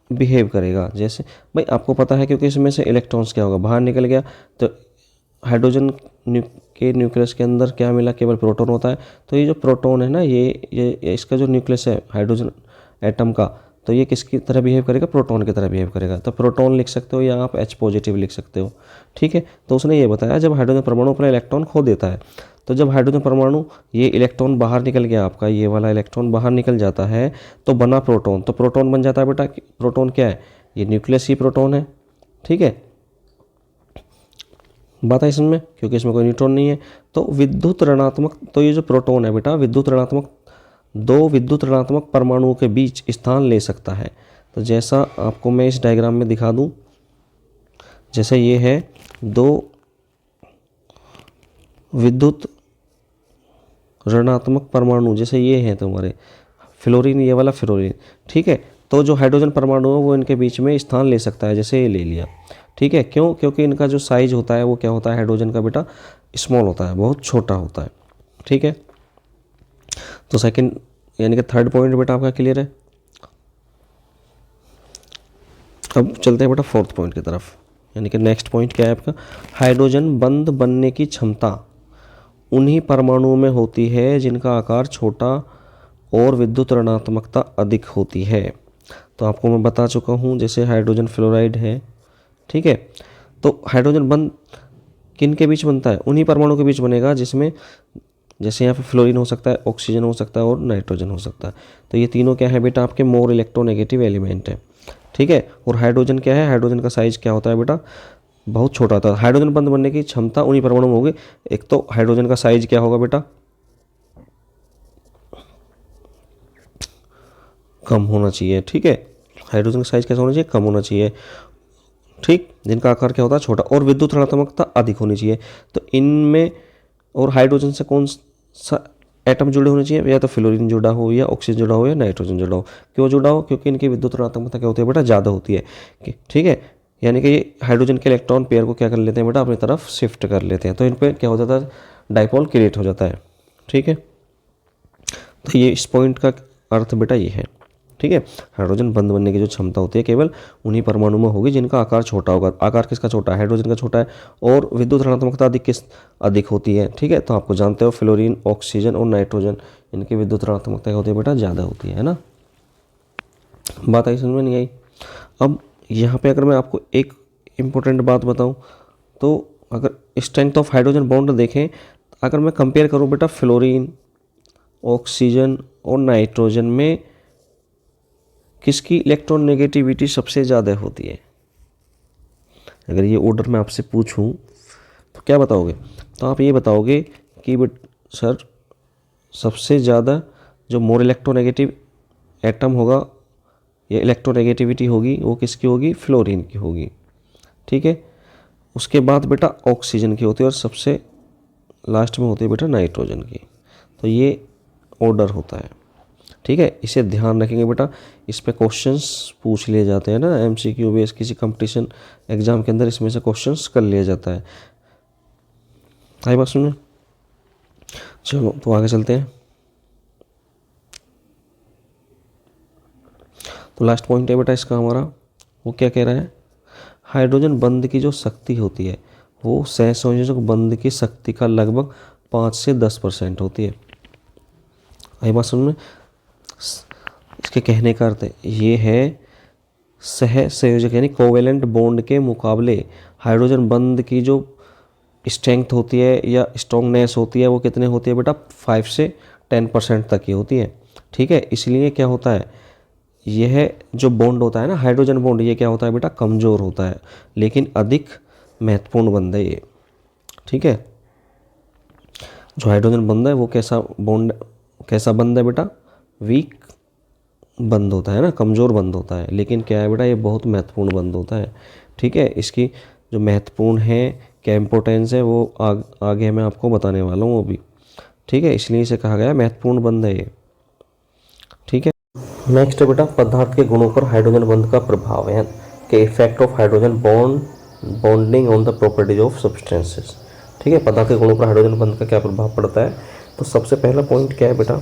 बिहेव करेगा। जैसे भाई आपको पता है क्योंकि इसमें से इलेक्ट्रॉन्स क्या होगा, बाहर निकल गया, तो हाइड्रोजन के न्यूक्लियस के अंदर क्या मिला, केवल प्रोटॉन होता है। तो ये जो प्रोटॉन है ना ये इसका जो न्यूक्लियस है हाइड्रोजन एटम का, तो ये किसकी तरह बिहेव करेगा, प्रोटॉन की तरह बिहेव करेगा। तो प्रोटॉन लिख सकते हो या आप H पॉजिटिव लिख सकते हो, ठीक है। तो उसने ये बताया जब हाइड्रोजन परमाणु अपना इलेक्ट्रॉन खो देता है, तो जब हाइड्रोजन परमाणु ये इलेक्ट्रॉन बाहर निकल गया आपका, ये वाला इलेक्ट्रॉन बाहर निकल जाता है तो बना प्रोटॉन, तो प्रोटॉन बन जाता है बेटा, प्रोटॉन क्या है, ये न्यूक्लियस ही प्रोटॉन है, ठीक है। बात है इसमें, क्योंकि इसमें कोई न्यूट्रॉन नहीं है। तो विद्युत ऋणात्मक, तो ये जो प्रोटॉन है बेटा दो विद्युत ऋणात्मक परमाणुओं के बीच स्थान ले सकता है। तो जैसा आपको मैं इस डायग्राम में दिखा दूं, जैसे ये है दो विद्युत ऋणात्मक परमाणु, जैसे ये हैं तुम्हारे फ्लोरीन, ये वाला फ्लोरीन, ठीक है। तो जो हाइड्रोजन परमाणु है वो इनके बीच में स्थान ले सकता है, जैसे ये ले लिया, ठीक है। क्यों, क्योंकि इनका जो साइज होता है वो क्या होता है, हाइड्रोजन का बेटा स्मॉल होता है, बहुत छोटा होता है, ठीक है। तो सेकंड यानी कि थर्ड पॉइंट बेटा आपका क्लियर है। अब चलते हैं बेटा फोर्थ पॉइंट की तरफ, यानी कि नेक्स्ट पॉइंट क्या है आपका, हाइड्रोजन बंध बनने की क्षमता उन्हीं परमाणुओं में होती है जिनका आकार छोटा और विद्युत ऋणात्मकता अधिक होती है। तो आपको मैं बता चुका हूँ, जैसे हाइड्रोजन फ्लोराइड है, ठीक है। तो हाइड्रोजन बंध किन के बीच बनता है, उन्हीं परमाणु के बीच बनेगा जिसमें, जैसे यहाँ पे फ्लोरीन हो सकता है, ऑक्सीजन हो सकता है और नाइट्रोजन हो सकता है। तो ये तीनों क्या है बेटा, आपके मोर इलेक्ट्रोनेगेटिव एलिमेंट है, ठीक है। और हाइड्रोजन क्या है, हाइड्रोजन का साइज क्या होता है बेटा, बहुत छोटा होता है। हाइड्रोजन बंध बनने की क्षमता उन्हीं परमाणु में होगी। एक तो हाइड्रोजन का साइज क्या होगा बेटा, कम होना चाहिए, ठीक है। हाइड्रोजन का साइज कैसा होना चाहिए, कम होना चाहिए, ठीक। जिनका आकार क्या होता है, छोटा, और विद्युत ऋणात्मकता अधिक होनी चाहिए। तो इनमें और हाइड्रोजन से कौन सा एटम जुड़े होने चाहिए, या तो फ्लोरीन जुड़ा हो, या ऑक्सीजन जुड़ा हो, या नाइट्रोजन जुड़ा हो। क्यों जुड़ा हो, क्योंकि इनकी विद्युत ऋणात्मकता क्या होती है बेटा, ज़्यादा होती है, ठीक है। यानी कि ये हाइड्रोजन के इलेक्ट्रॉन पेयर को क्या कर लेते हैं बेटा, अपनी तरफ शिफ्ट कर लेते हैं, तो इन पर क्या हो जाता है, डाइपोल क्रिएट हो जाता है, ठीक है। तो ये इस पॉइंट का अर्थ बेटा ये है, ठीक है। हाइड्रोजन बंध बनने की जो क्षमता होती है केवल उन्हीं परमाणु में होगी जिनका आकार छोटा होगा। आकार किसका छोटा है, हाइड्रोजन का छोटा है, और विद्युत ऋणात्मकता अधिक होती है, ठीक है। तो आपको जानते हो फ्लोरीन, ऑक्सीजन और नाइट्रोजन, इनकी विद्युत ऋणात्मकता क्या होती है बेटा, ज़्यादा होती है ना। बात आई समझ में नहीं आई। अब यहाँ पे अगर मैं आपको एक इम्पोर्टेंट बात बताऊँ तो अगर स्ट्रेंथ ऑफ हाइड्रोजन बॉन्ड देखें, अगर मैं कंपेयर करूँ बेटा फ्लोरीन, ऑक्सीजन और नाइट्रोजन में किसकी इलेक्ट्रॉन नेगेटिविटी सबसे ज़्यादा होती है? अगर ये ऑर्डर मैं आपसे पूछूं तो क्या बताओगे? तो आप ये बताओगे कि बट सर सबसे ज़्यादा जो मोर इलेक्ट्रोनेगेटिव एटम होगा या इलेक्ट्रोनेगेटिविटी होगी वो किसकी होगी? फ्लोरीन की होगी। ठीक है, उसके बाद बेटा ऑक्सीजन की होती है और सबसे लास्ट में होती है बेटा नाइट्रोजन की। तो ये ऑर्डर होता है। ठीक है, इसे ध्यान रखेंगे बेटा, इस पे क्वेश्चंस पूछ लिए जाते हैं ना एमसीक्यू बेस, किसी कंपटीशन एग्जाम के अंदर इसमें से क्वेश्चंस कर लिया जाता है। आई बात सुनिए, चलो तो आगे चलते हैं। तो लास्ट पॉइंट है बेटा इसका हमारा, वो क्या कह रहा है? हाइड्रोजन बंध की जो शक्ति होती है वो सहसंयोजक बंध की शक्ति का लगभग 5 से 10% होती है। आई बात सुन में, इसके कहने का अर्थ ये है सह संयोजक यानी कोवेलेंट बॉन्ड के मुकाबले हाइड्रोजन बंध की जो स्ट्रेंथ होती है या स्ट्रॉन्गनेस होती है वो कितने होती है बेटा? 5 से 10% तक की होती है। ठीक है, इसलिए क्या होता है, यह जो बॉन्ड होता है ना हाइड्रोजन बॉन्ड, ये क्या होता है बेटा? कमज़ोर होता है, लेकिन अधिक महत्वपूर्ण बंध है ये। ठीक है, जो हाइड्रोजन बंध है वो कैसा बॉन्ड, कैसा बंध है बेटा? वीक बंद होता है ना, कमज़ोर बंद होता है, लेकिन क्या है बेटा? ये बहुत महत्वपूर्ण बंद होता है। ठीक है, इसकी जो महत्वपूर्ण है क्या इम्पोर्टेंस है वो आगे मैं आपको बताने वाला हूँ अभी। ठीक है, इसलिए इसे कहा गया महत्वपूर्ण बंध है ये। ठीक है, नेक्स्ट है बेटा पदार्थ के गुणों पर हाइड्रोजन बंध का प्रभाव है कि effect of hydrogen bonding on the properties of substances. ठीक है, पदार्थ के गुणों पर हाइड्रोजन बंध का क्या प्रभाव पड़ता है? तो सबसे पहला पॉइंट क्या है बेटा?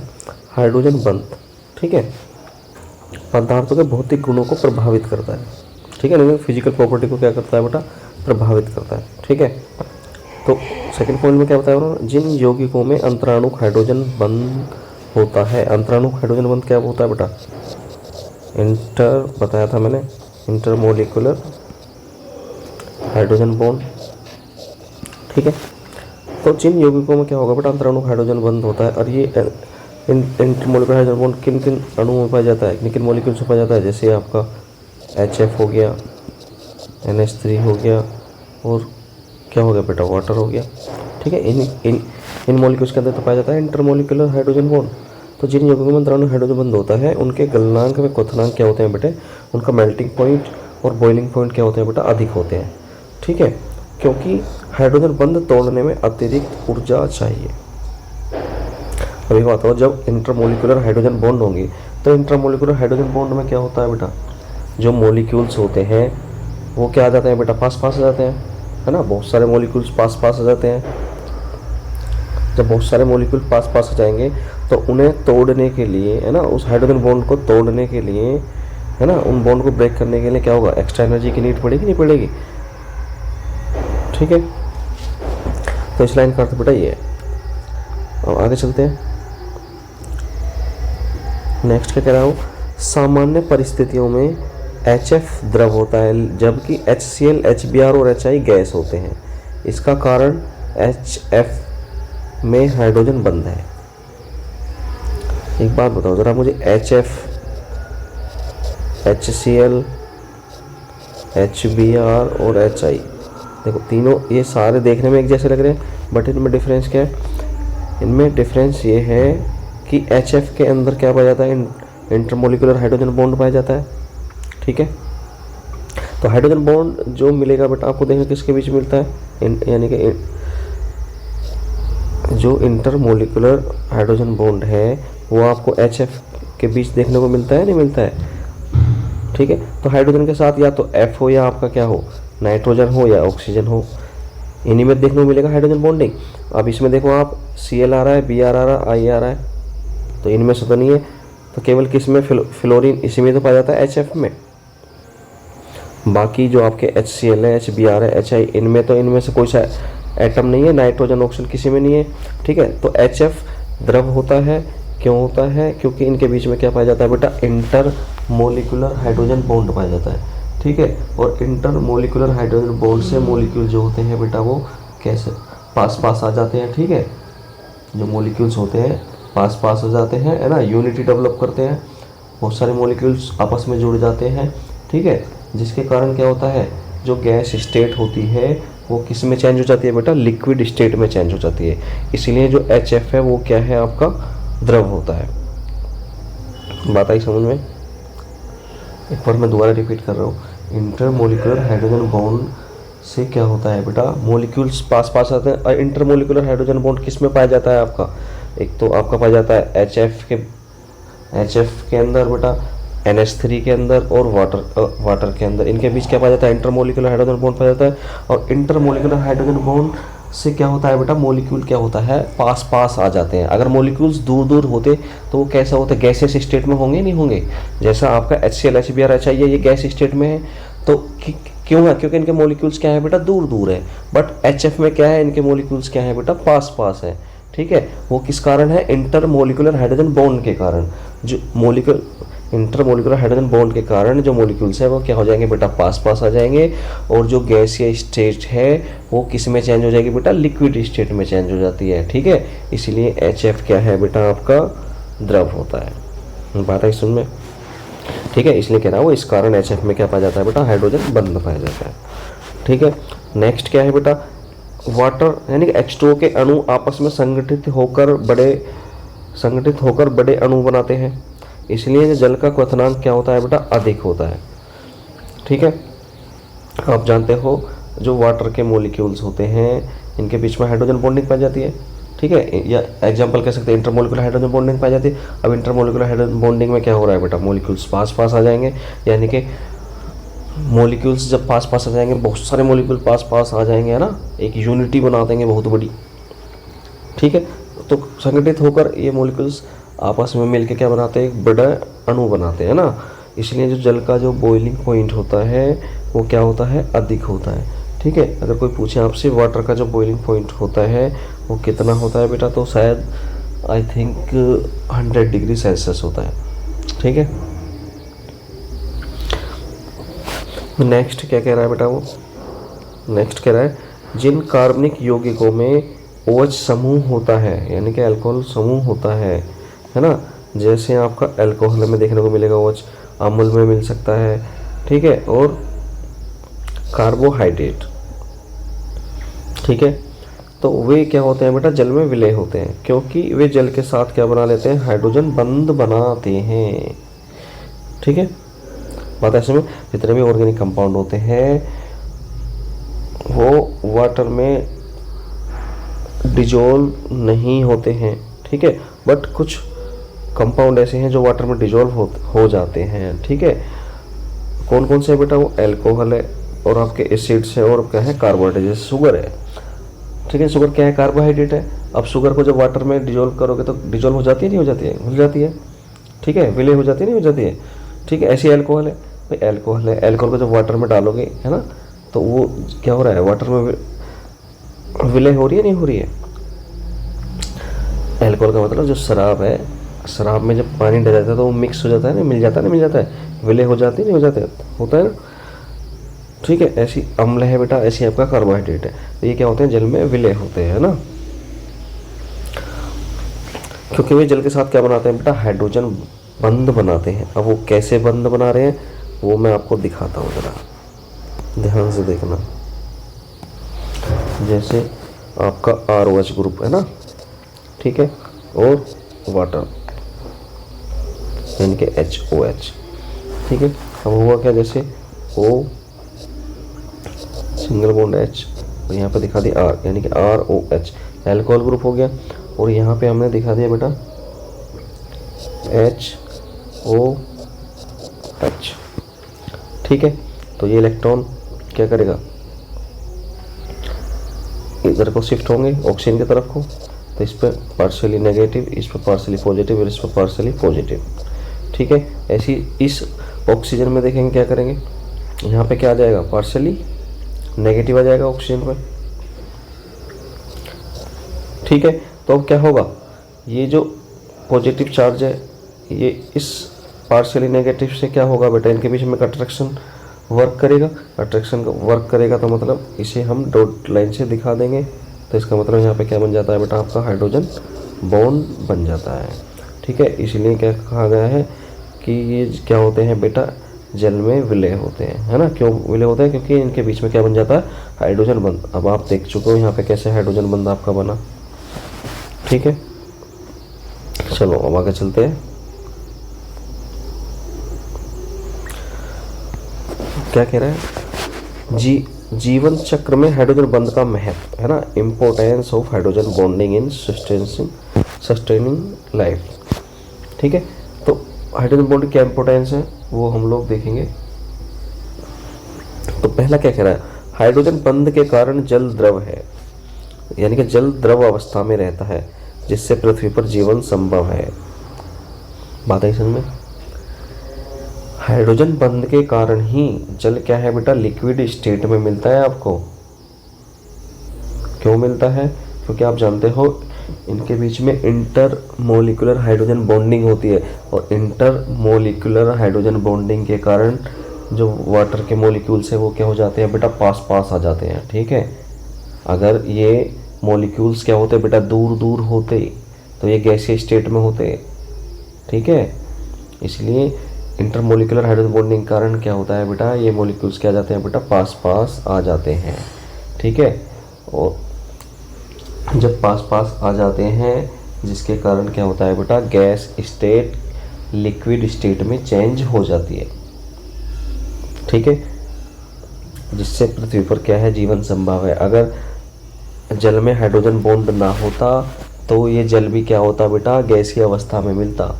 हाइड्रोजन बंध, ठीक है, पदार्थों के भौतिक गुणों को प्रभावित करता है। ठीक है, नहीं फिजिकल प्रॉपर्टी को क्या करता है बेटा? प्रभावित करता है। ठीक है, तो सेकंड पॉइंट में क्या बताया उन्होंने? जिन यौगिकों में अंतराणुक हाइड्रोजन बंध होता है, अंतराणुक हाइड्रोजन बंध क्या होता है बेटा? बताया था मैंने, इंटरमोलिकुलर हाइड्रोजन बॉन्ड। ठीक है, तो जिन यौगिकों में क्या होगा बेटा? अंतराणुक हाइड्रोजन बंध होता है। और ये इंटरमोलिकुलर हाइड्रोजन बॉन्ड किन किन अणुओं में पाया जाता है, किन किन मॉलिक्यूल्स में पाया जाता है? जैसे आपका HF हो गया, NH3 हो गया, और क्या हो गया बेटा? वाटर हो गया। ठीक है, इन मॉलिक्यूल्स के अंदर तो पाया जाता है इंटरमोलिकुलर हाइड्रोजन बॉन्ड। तो जिन यौगिकों में अंतराणु हाइड्रोजन बंध होता है उनके गलनांक में क्वथनांक क्या होते हैं बेटे? उनका मेल्टिंग पॉइंट और बॉइलिंग पॉइंट क्या होते हैं बेटा? अधिक होते हैं। ठीक है, क्योंकि हाइड्रोजन बंध तोड़ने में अतिरिक्त ऊर्जा चाहिए। अभी बात हो, जब इंटरमोलिकुलर हाइड्रोजन बॉन्ड होंगे तो इंटरमोलिकुलर हाइड्रोजन बॉन्ड में क्या होता है बेटा? जो मॉलिक्यूल्स होते हैं वो क्या आ जाते हैं बेटा? पास पास आ जाते हैं, है ना? बहुत सारे मॉलिक्यूल्स पास पास आ जाते हैं। जब बहुत सारे मॉलिक्यूल पास पास आ जाएंगे तो उन्हें तोड़ने के लिए, है ना, उस हाइड्रोजन बॉन्ड को तोड़ने के लिए, है ना, उन बॉन्ड को ब्रेक करने के लिए क्या होगा? एक्स्ट्रा एनर्जी की नीड पड़ेगी, नहीं पड़ेगी? ठीक है, तो इस लाइन का अर्थ बेटा ये है। अब आगे चलते हैं, नेक्स्ट क्या कह रहा हूँ? सामान्य परिस्थितियों में HF द्रव होता है जबकि HCl, HBr और HI गैस होते हैं। इसका कारण HF में हाइड्रोजन बंध है। एक बात बताओ जरा मुझे, HF, HCl, HBr और HI, देखो तीनों ये सारे देखने में एक जैसे लग रहे हैं, बट इनमें डिफरेंस क्या है? इनमें डिफरेंस ये है कि HF के अंदर क्या पाया जाता है? इंटरमोलिकुलर हाइड्रोजन बॉन्ड पाया जाता है। ठीक है, तो हाइड्रोजन बॉन्ड जो मिलेगा बेटा आपको देखना किसके बीच मिलता है? यानी कि जो इंटरमोलिकुलर हाइड्रोजन बॉन्ड है वो आपको HF के बीच देखने को मिलता है, नहीं मिलता है? ठीक है, तो हाइड्रोजन के साथ या तो F हो या आपका क्या हो? नाइट्रोजन हो या ऑक्सीजन हो, इन्हीं में देखने को मिलेगा हाइड्रोजन बॉन्डिंग। अब इसमें देखो आप Cl आ रहा है, Br आ रहा है, I आ रहा है, तो इनमें से तो नहीं है, तो केवल किस में? फ्लोरीन, इसी में तो पाया जाता है HF में। बाकी जो आपके HCl है, HBr है, HI, इनमें तो इनमें से कोई सा एटम नहीं है, नाइट्रोजन ऑक्सीजन किसी में नहीं है। ठीक है, तो HF द्रव होता है। क्यों होता है? क्योंकि इनके बीच में क्या पाया जाता है बेटा? इंटर मोलिकुलर हाइड्रोजन बॉन्ड पाया जाता है। ठीक है, और इंटर मोलिकुलर हाइड्रोजन बॉन्ड से मोलिक्यूल जो होते हैं बेटा वो कैसे पास पास आ जाते हैं। ठीक है, जो मोलिक्यूल्स होते हैं पास पास हो जाते हैं, है ना, यूनिटी डेवलप करते हैं, बहुत सारे मॉलिक्यूल्स आपस में जुड़ जाते हैं, ठीक है, जिसके कारण क्या होता है, जो गैस स्टेट होती है वो किस में चेंज हो जाती है बेटा, लिक्विड स्टेट में चेंज हो जाती है। इसलिए जो HF है वो क्या है, आपका द्रव होता है। बात आई समझ में? एक बार मैं दोबारा रिपीट कर रहा हूँ, इंटरमोलिकुलर हाइड्रोजन बॉन्ड से क्या होता है बेटा, मॉलिक्यूल्स पास पास आते हैं। और इंटरमोलिकुलर हाइड्रोजन बॉन्ड किस में पाया जाता है आपका, एक तो आपका पाया जाता है HF के अंदर बेटा, NH3 के अंदर और वाटर के अंदर। इनके बीच क्या पाया जाता है, इंटरमोलिकुलर हाइड्रोजन बॉन्ड पाया जाता है। और इंटरमोलिकुलर हाइड्रोजन बॉन्ड से क्या होता है बेटा, मॉलिक्यूल क्या होता है, पास पास आ जाते हैं। अगर मॉलिक्यूल्स दूर दूर होते तो वो कैसा होता है, गैसेस स्टेट में होंगे, नहीं होंगे। जैसा आपका HCl HBr HI है, ये गैस स्टेट में है, तो क्यों है, क्योंकि इनके मॉलिक्यूल्स क्या है बेटा, दूर दूर है। बट HF में क्या है, इनके मॉलिक्यूल्स क्या है बेटा, पास पास है, ठीक है। वो किस कारण है, इंटरमोलिकुलर हाइड्रोजन बॉन्ड के कारण। जो इंटरमोलिकुलर हाइड्रोजन बॉन्ड के कारण जो मॉलिक्यूल्स है वो क्या हो जाएंगे बेटा, पास पास आ जाएंगे। और जो गैसीय स्टेट है वो किस में चेंज हो जाएगी बेटा, लिक्विड स्टेट में चेंज हो जाती है, ठीक है। इसलिए HF क्या है बेटा, आपका द्रव होता है। बात है सुन में, ठीक है। इसलिए कह रहा हूँ, इस कारण HF में क्या पाया जाता है बेटा, हाइड्रोजन बंद पाया जाता है, ठीक है। नेक्स्ट क्या है बेटा, वाटर यानी कि H2O के अणु आपस में संगठित होकर बड़े अणु बनाते हैं। इसलिए जल का क्वथनांक क्या होता है बेटा, अधिक होता है, ठीक है। आप जानते हो जो वाटर के मॉलिक्यूल्स होते हैं इनके बीच में हाइड्रोजन बॉन्डिंग पाई जाती है, ठीक है। या एग्जांपल कह सकते हैं इंटरमोलिकुलर हाइड्रोजन बॉन्डिंग पाई जाती है। अब इंटरमोलिकुलर हाइड्रोजन बॉन्डिंग में क्या हो रहा है बेटा, मॉलिक्यूल्स पास पास आ जाएंगे। यानी कि मॉलिक्यूल्स जब पास पास आ जाएंगे, बहुत सारे मॉलिक्यूल पास पास आ जाएंगे, है ना, एक यूनिटी बना देंगे बहुत बड़ी, ठीक है। तो संगठित होकर ये मॉलिक्यूल्स आपस में मिलकर क्या बनाते हैं, एक बड़ा अणु बनाते हैं ना। इसलिए जो जल का जो बॉइलिंग पॉइंट होता है वो क्या होता है, अधिक होता है, ठीक है। अगर कोई पूछे आपसे वाटर का जो बॉइलिंग पॉइंट होता है वो कितना होता है बेटा, तो शायद आई थिंक 100 डिग्री सेल्सियस होता है, ठीक है। नेक्स्ट क्या कह रहा है बेटा, वो नेक्स्ट कह रहा है, जिन कार्बनिक यौगिकों में OH समूह होता है, यानी कि अल्कोहल समूह होता है ना। जैसे आपका अल्कोहल में देखने को मिलेगा OH, अम्ल में मिल सकता है, ठीक है, और कार्बोहाइड्रेट, ठीक है। तो वे क्या होते हैं बेटा, जल में विलय होते हैं, क्योंकि वे जल के साथ क्या बना लेते हैं, हाइड्रोजन बंध बनाते हैं, ठीक है। बात ऐसे में जितने भी ऑर्गेनिक कंपाउंड होते हैं वो वाटर में डिजोल्व नहीं होते हैं, ठीक है। बट कुछ कंपाउंड ऐसे हैं जो वाटर में डिजोल्व हो जाते हैं, ठीक है। कौन कौन से है बेटा, वो अल्कोहल है और आपके एसिड्स है और क्या है, कार्बोहाइड्रेट, जैसे शुगर है, ठीक है। शुगर क्या है, कार्बोहाइड्रेट है। अब शुगर को जब वाटर में डिजोल्व करोगे तो डिजोल्व हो जाती है, नहीं हो जाती है, घुल जाती है, ठीक है, विलय हो जाती है, नहीं हो जाती है, ठीक है। ऐसी अल्कोहल है भाई, अल्कोहल है, अल्कोहल को जब वाटर में डालोगे, है ना, तो वो क्या हो रहा है, वाटर में विलय हो रही है, नहीं हो रही है। अल्कोहल का मतलब जो शराब है, शराब में जब पानी डल जाता है तो वो मिक्स हो जाता है ना, मिल जाता है ना, मिल जाता है, विलय हो जाती है, नहीं हो जाते, होता है ना, ठीक है। ऐसी अम्ल है बेटा, ऐसी आपका कार्बोहाइड्रेट है, तो ये क्या होते हैं, जल में विलय होते हैं ना, क्योंकि वे जल के साथ क्या बनाते हैं बेटा, हाइड्रोजन बंध बनाते हैं। अब वो कैसे बंध बना रहे हैं वो मैं आपको दिखाता हूँ, जरा ध्यान से देखना। जैसे आपका ROH ग्रुप है ना, ठीक है, और वाटर यानी कि HOH, ठीक है। अब हुआ क्या, जैसे O सिंगल बॉन्ड H और यहाँ पे दिखा दिया R यानी कि ROH, अल्कोहल ग्रुप हो गया। और यहाँ पे हमने दिखा दिया बेटा HOH, ठीक है। तो ये इलेक्ट्रॉन क्या करेगा, इधर को शिफ्ट होंगे ऑक्सीजन की तरफ को, तो इस पर पार्शियली नेगेटिव, इस पर पार्शियली पॉजिटिव और इस पर पार्शियली पॉजिटिव, ठीक है। ऐसी इस ऑक्सीजन में देखेंगे क्या करेंगे, यहाँ पे क्या आ जाएगा, पार्शियली नेगेटिव आ जाएगा ऑक्सीजन पे, ठीक है। तो अब क्या होगा, ये जो पॉजिटिव चार्ज है ये इस पार्शियली नेगेटिव से क्या होगा बेटा, इनके बीच में अट्रैक्शन वर्क करेगा। अट्रैक्शन वर्क करेगा तो मतलब इसे हम डॉट लाइन से दिखा देंगे, तो इसका मतलब यहाँ पे क्या बन जाता है बेटा, आपका हाइड्रोजन बॉन्ड बन जाता है, ठीक है। इसलिए क्या कहा गया है कि ये क्या होते हैं बेटा, जल में विलय होते हैं, है ना। क्यों विलय होते हैं? क्योंकि इनके बीच में क्या बन जाता है, हाइड्रोजन बंध। अब आप देख चुके हो यहाँ पे कैसे हाइड्रोजन बंध आपका बना, ठीक है। चलो अब आगे चलते हैं। क्या कह रहा है, जीवन चक्र में हाइड्रोजन बंध का महत्व, है ना, importance of hydrogen bonding in sustaining life, ठीक है। तो हाइड्रोजन बॉन्ड क्या इंपॉर्टेंस है वो हम लोग देखेंगे। तो पहला क्या कह रहा है, हाइड्रोजन बंध के कारण जल द्रव है, यानी कि जल द्रव अवस्था में रहता है, जिससे पृथ्वी पर जीवन संभव है। बात है समझ में। हाइड्रोजन बंध के कारण ही जल क्या है बेटा, लिक्विड स्टेट में मिलता है आपको। क्यों मिलता है? क्योंकि आप जानते हो इनके बीच में इंटर मोलिकुलर हाइड्रोजन बॉन्डिंग होती है, और इंटर मोलिकुलर हाइड्रोजन बॉन्डिंग के कारण जो वाटर के मोलिक्यूल्स है वो क्या हो जाते हैं बेटा, पास पास आ जाते हैं, ठीक है। अगर ये मोलिक्यूल्स क्या होते बेटा, दूर दूर होते तो ये गैसीय स्टेट में होते, ठीक है। इसलिए इंटरमोलिकुलर हाइड्रोजन बॉन्डिंग के कारण क्या होता है बेटा, ये मोलिक्यूल्स क्या जाते हैं बेटा, पास पास आ जाते हैं, ठीक है। और जब पास पास आ जाते हैं जिसके कारण क्या होता है बेटा, गैस स्टेट लिक्विड स्टेट में चेंज हो जाती है, ठीक है। जिससे पृथ्वी पर क्या है, जीवन संभव है। अगर जल में हाइड्रोजन बॉन्ड ना होता तो ये जल भी क्या होता बेटा, गैसीय अवस्था में मिलता,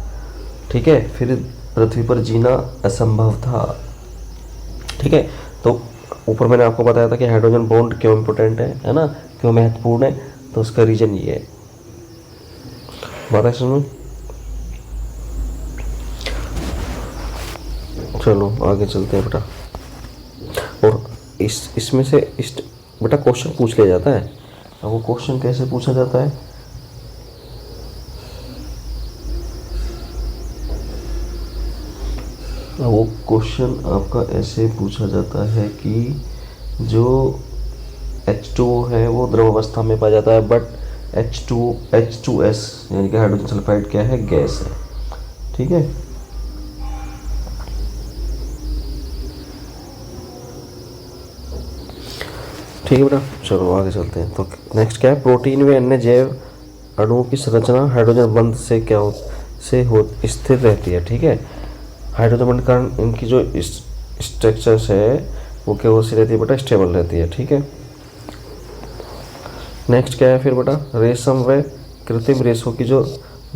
ठीक है। फिर पृथ्वी पर जीना असंभव था, ठीक है। तो ऊपर मैंने आपको बताया था कि हाइड्रोजन बॉन्ड क्यों इम्पोर्टेंट है ना, क्यों महत्वपूर्ण है, तो उसका रीजन ये है। बात है सुनो। चलो आगे चलते हैं बेटा। और इसमें से बेटा क्वेश्चन पूछ लिया जाता है। अब वो क्वेश्चन कैसे पूछा जाता है, वो क्वेश्चन आपका ऐसे पूछा जाता है कि जो H2O है वो द्रव अवस्था में पाया जाता है, बट H2S यानी कि हाइड्रोजन सल्फाइड क्या है, गैस है, ठीक है। ठीक है बेटा, चलो आगे चलते हैं। तो नेक्स्ट क्या है, प्रोटीन व अन्य जैव अणुओं की संरचना हाइड्रोजन बंध से स्थिर रहती है, ठीक है। हाइड्रोजन बंध के कारण इनकी जो स्ट्रक्चर्स है वो क्या होती रहती है बेटा, स्टेबल रहती है, ठीक है। नेक्स्ट क्या है फिर बेटा, रेशम व कृत्रिम रेशों की जो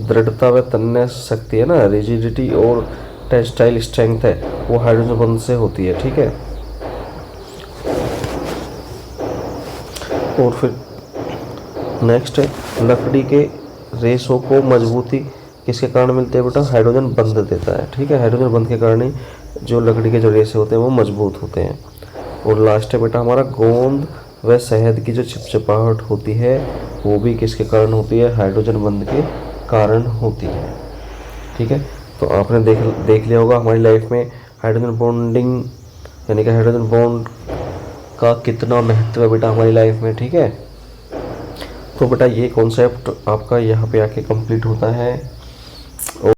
दृढ़ता व तन्य शक्ति है ना, रिजिडिटी और टेक्सटाइल स्ट्रेंथ है, वो हाइड्रोजन बंध से होती है, ठीक है। और फिर नेक्स्ट है, लकड़ी के रेशों को मजबूती किसके कारण मिलती है बेटा, हाइड्रोजन बंध देता है, ठीक है। हाइड्रोजन बंध के कारण ही जो लकड़ी के जो रेशे होते हैं वो मजबूत होते हैं। और लास्ट है बेटा हमारा, गोंद व शहद की जो चिपचिपाहट होती है वो भी किसके कारण होती है, हाइड्रोजन बंध के कारण होती है, ठीक है। तो आपने देख लिया होगा हमारी लाइफ में हाइड्रोजन बॉन्डिंग यानी कि हाइड्रोजन बॉन्ड का कितना महत्व है बेटा हमारी लाइफ में, ठीक है। तो बेटा ये कॉन्सेप्ट आपका यहाँ पे आके कंप्लीट होता है।